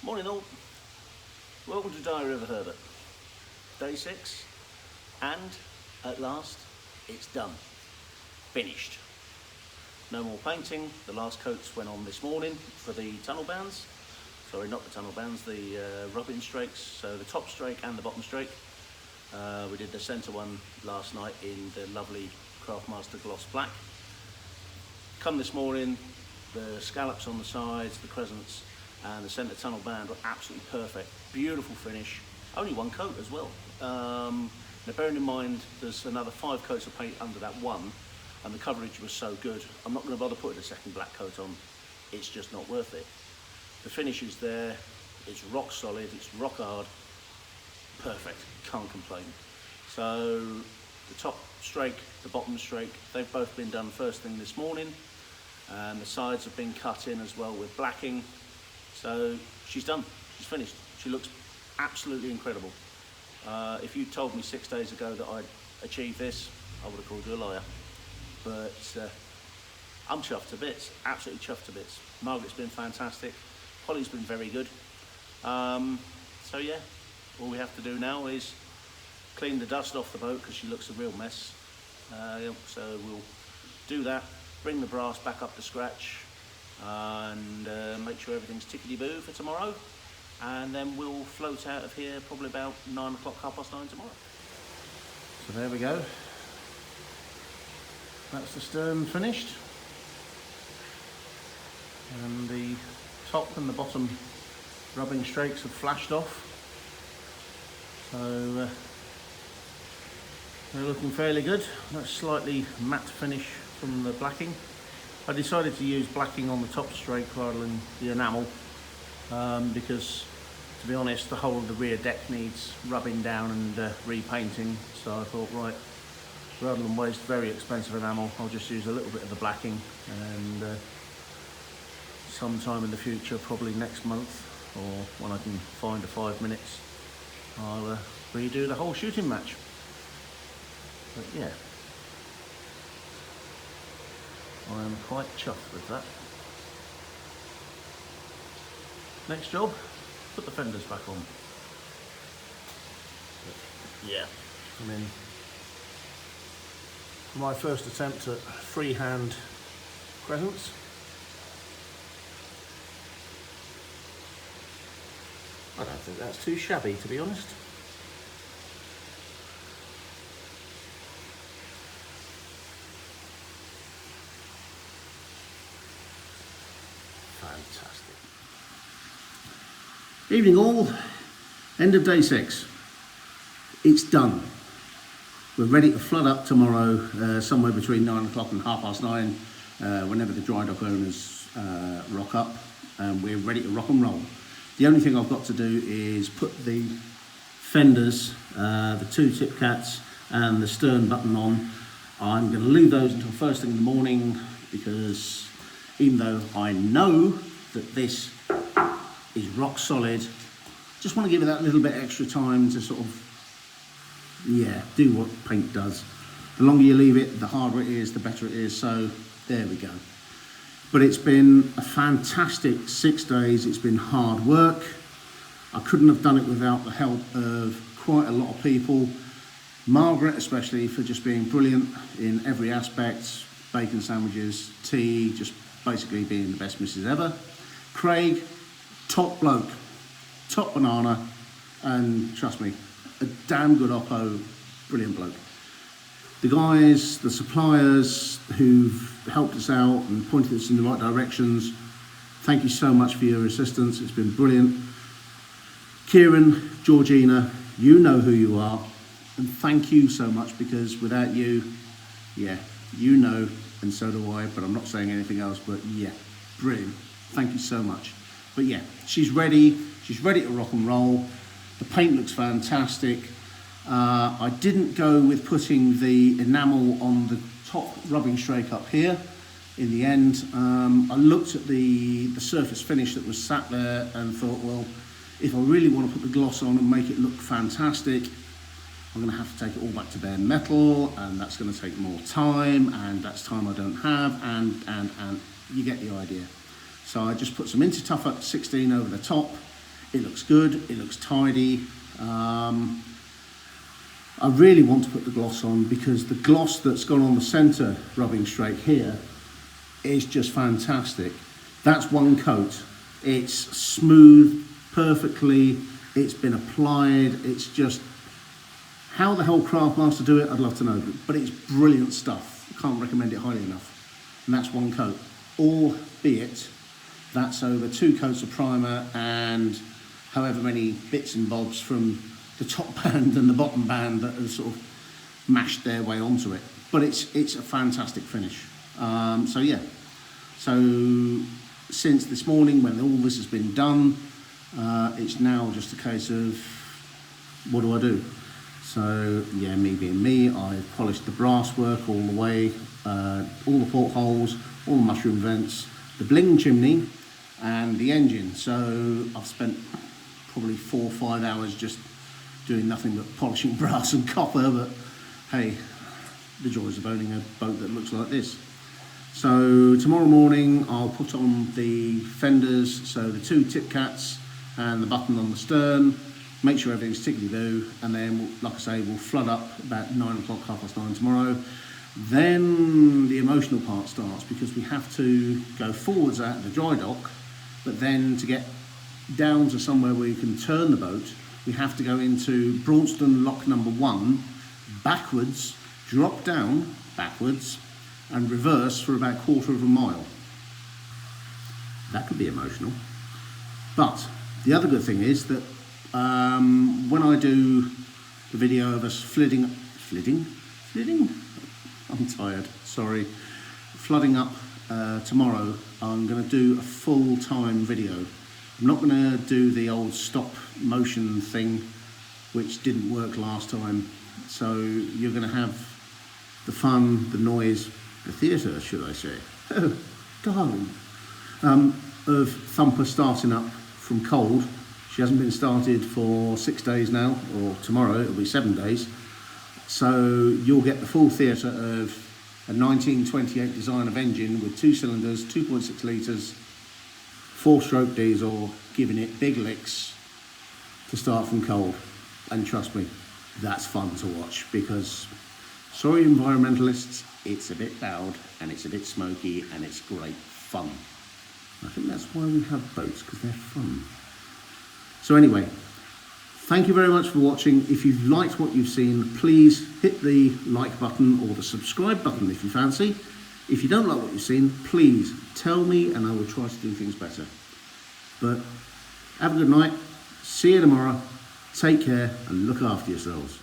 Morning all, welcome to Diary of a Herder. Day 6, and at last it's done, finished. No more painting, the last coats went on this morning for the tunnel bands. Sorry, not the tunnel bands, the rubbing strakes, so the top strake and the bottom strake. We did the centre one last night in the lovely Craftmaster gloss black. Come this morning, the scallops on the sides, the crescents, and the centre tunnel band were absolutely perfect. Beautiful finish. Only one coat as well. Now bearing in mind there's another 5 coats of paint under that one, and the coverage was so good, I'm not going to bother putting a second black coat on. It's just not worth it. The finish is there, it's rock solid, it's rock hard, perfect, can't complain. So the top strake, the bottom strake, they've both been done first thing this morning, and the sides have been cut in as well with blacking. So she's done, she's finished. She looks absolutely incredible. If you told me 6 days ago that I'd achieve this, I would have called you a liar. But I'm chuffed to bits, absolutely chuffed to bits. Margaret's been fantastic, Holly's been very good. So yeah, all we have to do now is clean the dust off the boat because she looks a real mess. So we'll do that, bring the brass back up to scratch, and make sure everything's tickety-boo for tomorrow, and then we'll float out of here probably about 9 o'clock, 9:30 tomorrow. So there we go, that's the stern finished, and the top and the bottom rubbing strakes have flashed off, so they're looking fairly good. That's slightly matte finish from the blacking. I decided to use blacking on the top strake rather than the enamel, because to be honest the whole of the rear deck needs rubbing down and repainting, so I thought, right, rather than waste very expensive enamel, I'll just use a little bit of the blacking, and sometime in the future, probably next month, or when I can find a 5 minutes, I'll redo the whole shooting match. But yeah, I am quite chuffed with that. Next job, put the fenders back on. But yeah, I mean, my first attempt at freehand crescents. I don't think that's too shabby, to be honest. Fantastic. Evening all, end of day 6. It's done. We're ready to flood up tomorrow, somewhere between 9 o'clock and 9:30, whenever the dry dock owners rock up, and we're ready to rock and roll. The only thing I've got to do is put the fenders, the 2 tip cats and the stern button on. I'm going to leave those until first thing in the morning, because even though I know that this is rock solid, just want to give it that little bit extra time to sort of, yeah, do what paint does. The longer you leave it, the harder it is, the better it is, so there we go. But it's been a fantastic 6 days, it's been hard work. I couldn't have done it without the help of quite a lot of people. Margaret especially, for just being brilliant in every aspect, bacon sandwiches, tea, just basically being the best missus ever. Craig, top bloke, top banana, and trust me, a damn good oppo, brilliant bloke. The guys, the suppliers who've helped us out and pointed us in the right directions, thank you so much for your assistance, it's been brilliant. Kieran, Georgina, you know who you are, and thank you so much, because without you, yeah, you know, and so do I, but I'm not saying anything else, but yeah, brilliant. Thank you so much. But yeah, she's ready to rock and roll. The paint looks fantastic. I didn't go with putting the enamel on the top rubbing strake up here in the end. I looked at the surface finish that was sat there and thought, well, if I really want to put the gloss on and make it look fantastic, I'm going to have to take it all back to bare metal, and that's going to take more time, and that's time I don't have, and you get the idea. So I just put some Intertough 16 over the top. It looks good, it looks tidy. I really want to put the gloss on because the gloss that's gone on the centre rubbing strake here is just fantastic. That's one coat. It's smooth perfectly, it's been applied, it's just, how the hell Craftmaster do it, I'd love to know, but it's brilliant stuff. I can't recommend it highly enough. And that's one coat, albeit that's over 2 coats of primer and however many bits and bobs from the top band and the bottom band that have sort of mashed their way onto it. But it's a fantastic finish. So yeah, so since this morning when all this has been done, it's now just a case of what do I do? So yeah, me being me, I've polished the brass work all the way, all the portholes, all the mushroom vents, the bling chimney and the engine. So I've spent probably 4 or 5 hours just doing nothing but polishing brass and copper, but hey, the joys of owning a boat that looks like this. So tomorrow morning I'll put on the fenders, so the 2 tip cats and the button on the stern, make sure everything's tickety-boo, and then, like I say, we'll flood up about 9 o'clock, 9:30 tomorrow. Then the emotional part starts because we have to go forwards out of the dry dock, but then to get down to somewhere where you can turn the boat, we have to go into Braunston Lock number 1, backwards, drop down backwards, and reverse for about 1/4 of a mile. That could be emotional. But the other good thing is that when I do the video of us flooding? I'm tired, sorry. Flooding up tomorrow, I'm going to do a full-time video. I'm not going to do the old stop motion thing, which didn't work last time. So you're going to have the fun, the noise, the theatre, should I say, oh, darling, of Thumper starting up from cold. She hasn't been started for 6 days now, or tomorrow it'll be 7 days. So you'll get the full theatre of a 1928 design of engine with 2 cylinders, 2.6 litres, 4-stroke diesel, giving it big licks to start from cold. And trust me, that's fun to watch because, sorry environmentalists, it's a bit loud and it's a bit smoky and it's great fun. I think that's why we have boats, because they're fun. So anyway, thank you very much for watching. If you've liked what you've seen, please hit the like button or the subscribe button if you fancy. If you don't like what you've seen, please tell me and I will try to do things better. But have a good night. See you tomorrow. Take care and look after yourselves.